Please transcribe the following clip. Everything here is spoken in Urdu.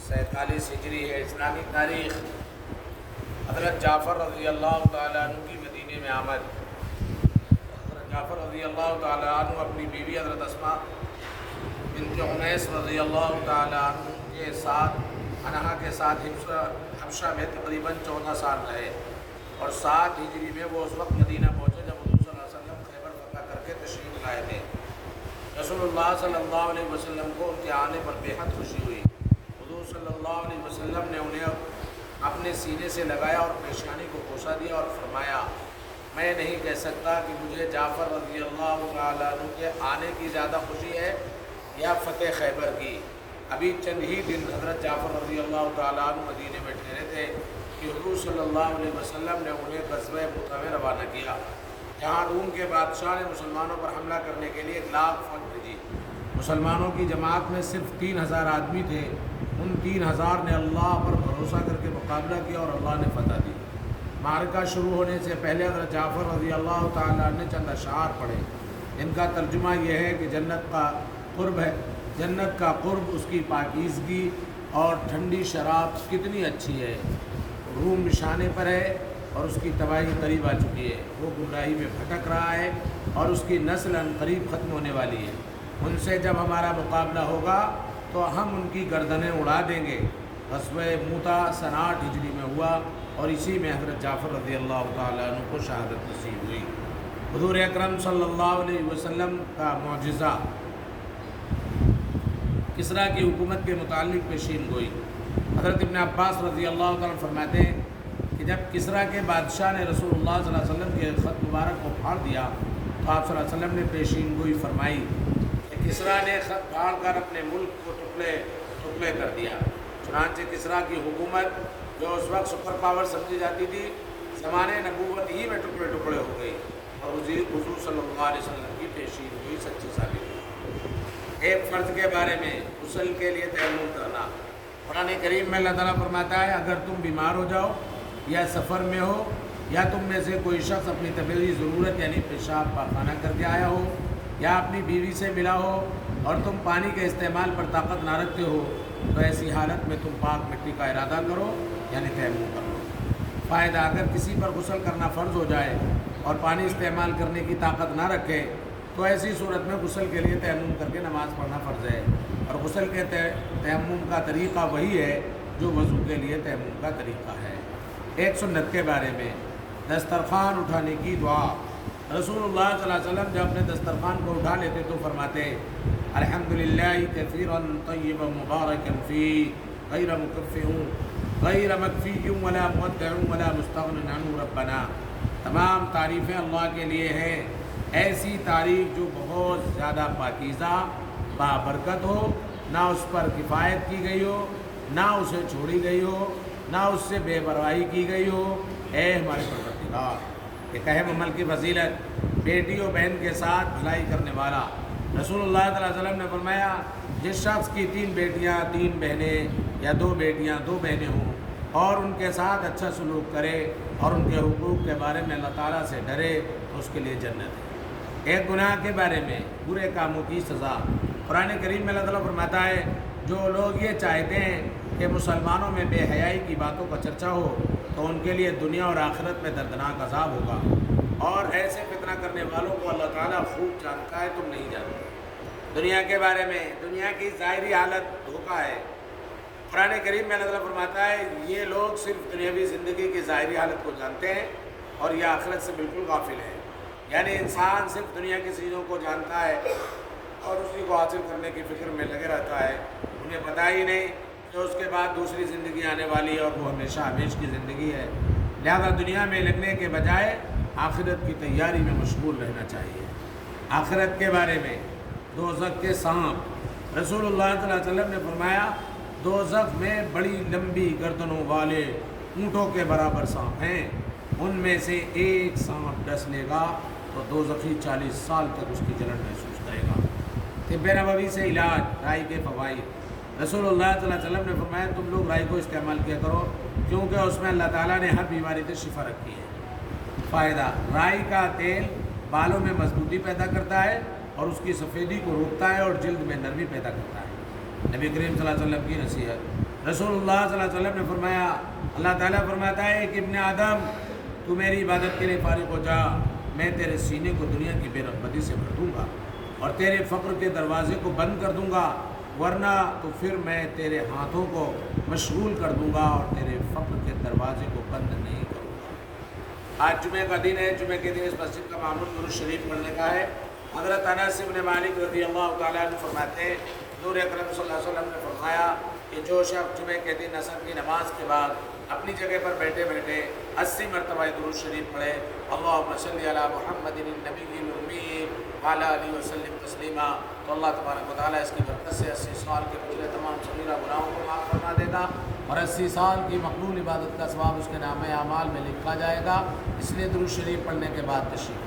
47 ہجری ہے اسلامی تاریخ۔ حضرت جعفر رضی اللہ تعالیٰ عنہ کی مدینے میں آمد۔ حضرت جعفر رضی اللہ تعالیٰ عنہ اپنی بیوی حضرت اسماء بنت عمیس رضی اللہ تعالیٰ عنہ کے ساتھ کے ساتھ حبشہ میں تقریباً 14 سال رہے، اور 7 ہجری میں وہ اس وقت مدینہ پہنچے جب حضور صلی اللہ علیہ وسلم خیبر فتح کر کے تشریف لائے تھے۔ رسول اللہ صلی اللہ علیہ وسلم کو ان کے آنے پر بے حد خوشی ہوئی۔ حضور صلی اللہ علیہ وسلم نے انہیں اپنے سینے سے لگایا اور پیشانی کو بوسہ دیا اور فرمایا، میں نہیں کہہ سکتا کہ مجھے جعفر رضی اللہ تعالیٰ عنہ کے آنے کی زیادہ خوشی ہے یا فتح خیبر کی۔ ابھی چند ہی دن حضرت جعفر رضی اللہ تعالیٰ عنہ مدینے میں ٹھہرے تھے کہ حضور صلی اللہ علیہ وسلم نے انہیں غزوہ موتہ میں روانہ کیا، جہاں روم کے بادشاہ نے مسلمانوں پر حملہ کرنے کے لیے 1 لاکھ فوج بھیجی۔ مسلمانوں کی جماعت میں صرف 3000 آدمی تھے۔ ان 3000 نے اللہ پر بھروسہ کر کے مقابلہ کیا اور اللہ نے فتح دی۔ معرکہ شروع ہونے سے پہلے حضرت جعفر رضی اللہ تعالیٰ نے چند اشعار پڑھے۔ ان کا ترجمہ یہ ہے کہ جنت کا قرب ہے، جنت کا قرب، اس کی پاکیزگی اور ٹھنڈی شراب کتنی اچھی ہے۔ روم نشانے پر ہے اور اس کی تباہی قریب آ چکی ہے۔ وہ گمراہی میں بھٹک رہا ہے اور اس کی نسل عنقریب ختم ہونے والی ہے۔ ان سے جب ہمارا مقابلہ ہوگا تو ہم ان کی گردنیں اڑا دیں گے۔ غزوہ موتہ سن 8 ہجری میں ہوا اور اسی میں حضرت جعفر رضی اللہ تعالیٰ عنہ کو شہادت نصیب ہوئی۔ حضور اکرم صلی اللہ علیہ وسلم کا معجزہ کسریٰ کی حکومت کے متعلق پیشین گوئی۔ حضرت ابن عباس رضی اللہ تعالیٰ عنہ فرماتے ہیں کہ جب کسریٰ کے بادشاہ نے رسول اللہ صلی اللہ علیہ وسلم کے خط مبارک کو پھاڑ دیا تو آپ صلی اللہ علیہ وسلم نے پیشین گوئی فرمائی کہ کسریٰ نے خط پھاڑ کر اپنے ملک کو ٹکڑے کر دیا۔ چنانچہ کسریٰ کی حکومت جو اس وقت سپر پاور سمجھی جاتی تھی، زمانے نبوت ہی میں ٹکڑے ٹکڑے ہو گئی اور حضور صلی اللہ علیہ وسلم کی پیشین گوئی سچی ثابت ہوئی۔ ایک فرض کے بارے میں غسل کے لیے تیمم کرنا۔ قرآن کریم میں اللہ تعالیٰ فرماتا ہے، اگر تم بیمار ہو جاؤ یا سفر میں ہو یا تم میں سے کوئی شخص اپنی طبعی ضرورت یعنی پیشاب پاخانہ کر کے آیا ہو یا اپنی بیوی سے ملا ہو اور تم پانی کے استعمال پر طاقت نہ رکھتے ہو تو ایسی حالت میں تم پاک مٹی کا ارادہ کرو یعنی تیمم کر لو۔ فائدہ، اگر کسی پر غسل کرنا فرض ہو جائے اور پانی استعمال کرنے کی طاقت نہ رکھے تو ایسی صورت میں غسل کے لیے تیمم کر کے نماز پڑھنا فرض ہے، اور غسل کے تیمم کا طریقہ وہی ہے جو وضو کے لیے تیمم کا طریقہ ہے۔ ایک سنت کے بارے میں دسترخوان اٹھانے کی دعا۔ رسول اللہ صلی اللہ علیہ وسلم جب اپنے دسترخوان کو اٹھا لیتے تو فرماتے، الحمدللہ کثیرا طیبا مبارکا فیہ غیر مکفی ولا مودع ولا مستغن عنہ ربنا۔ تمام تعریفیں اللہ کے لیے ہیں، ایسی تعریف جو بہت زیادہ پاکیزہ بابرکت ہو، نہ اس پر کفایت کی گئی ہو، نہ اسے چھوڑی گئی ہو، نہ اس سے بے پرواہی کی گئی ہو۔ اے ہمارے پروردگار، ایک اہم عمل کی فضیلت، بیٹی و بہن کے ساتھ بھلائی کرنے والا۔ رسول اللہ صلی اللہ علیہ وسلم نے فرمایا، جس شخص کی 3 بیٹیاں 3 بہنیں یا 2 بیٹیاں 2 بہنیں ہوں اور ان کے ساتھ اچھا سلوک کرے اور ان کے حقوق کے بارے میں اللہ تعالیٰ سے ڈرے تو اس کے لیے جنت ہے۔ ایک گناہ کے بارے میں برے کاموں کی سزا۔ قرآن کریم میں اللہ تعالیٰ فرماتا ہے، جو لوگ یہ چاہتے ہیں کہ مسلمانوں میں بے حیائی کی باتوں کا چرچا ہو تو ان کے لیے دنیا اور آخرت میں دردناک عذاب ہوگا، اور ایسے فتنہ کرنے والوں کو اللہ تعالیٰ خوب جانتا ہے، تم نہیں جانتے۔ دنیا کے بارے میں دنیا کی ظاہری حالت دھوکہ ہے۔ قرآن کریم میں اللہ تعالیٰ فرماتا ہے، یہ لوگ صرف دنیاوی زندگی کی ظاہری حالت کو جانتے ہیں اور یہ آخرت سے بالکل غافل ہیں۔ یعنی انسان صرف دنیا کی چیزوں کو جانتا ہے اور اسی کو حاصل کرنے کی فکر میں لگے رہتا ہے، انہیں پتہ ہی نہیں کہ اس کے بعد دوسری زندگی آنے والی ہے اور وہ ہمیشہ ہمیشہ کی زندگی ہے۔ لہذا دنیا میں لگنے کے بجائے آخرت کی تیاری میں مشغول رہنا چاہیے۔ آخرت کے بارے میں دوزخ کے سانپ۔ رسول اللہ صلی اللہ علیہ وسلم نے فرمایا، دوزخ میں بڑی لمبی گردنوں والے اونٹوں کے برابر سانپ ہیں، ان میں سے ایک سانپ ڈس لے گا تو دوزخی 40 سال تک اس کی جلن محسوس کرے گا۔ طب نبوی سے علاج، رائی کے فوائد۔ رسول اللہ صلی اللہ علیہ وسلم نے فرمایا، تم لوگ رائی کو استعمال کیا کرو کیونکہ اس میں اللہ تعالیٰ نے ہر بیماری سے شفا رکھی ہے۔ فائدہ، رائی کا تیل بالوں میں مضبوطی پیدا کرتا ہے اور اس کی سفیدی کو روکتا ہے اور جلد میں نرمی پیدا کرتا ہے۔ نبی کریم صلی اللہ علیہ وسلم کی نصیحت۔ رسول اللہ صلی اللہ علیہ وسلم نے فرمایا، اللہ تعالیٰ فرماتا ہے کہ ابن آدم تو میری عبادت کے لیے فارغ ہو جا، میں تیرے سینے کو دنیا کی بے رغبتی سے بھر دوں گا اور تیرے فقر کے دروازے کو بند کر دوں گا، ورنہ تو پھر میں تیرے ہاتھوں کو مشغول کر دوں گا اور تیرے فقر کے دروازے کو بند نہیں کروں گا۔ آج جمعہ کا دن ہے، جمعہ کے دن اس مسجد کا معمول درود شریف پڑھنے کا ہے۔ حضرت انس بن مالک رضی اللہ تعالیٰ عنہ فرماتے ہیں، حضور اکرم صلی اللہ علیہ وسلم نے فرمایا کہ جو شخص جمعہ کے دن عصر کی نماز کے بعد اپنی جگہ پر بیٹھے بیٹھے 80 مرتبہ درود شریف پڑھے، اللہم صلی علی محمد النبی الامی وعلی آلہ وسلم تسلیما، تو اللہ تبارک و تعالیٰ اس کی برکت سے 80 سال کے پچھلے تمام صغیرہ گناہوں کو معاف فرما دے گا اور 80 سال کی مقبول عبادت کا ثواب اس کے نامہ اعمال میں لکھا جائے گا۔ اس لیے درود شریف پڑھنے کے بعد تشریف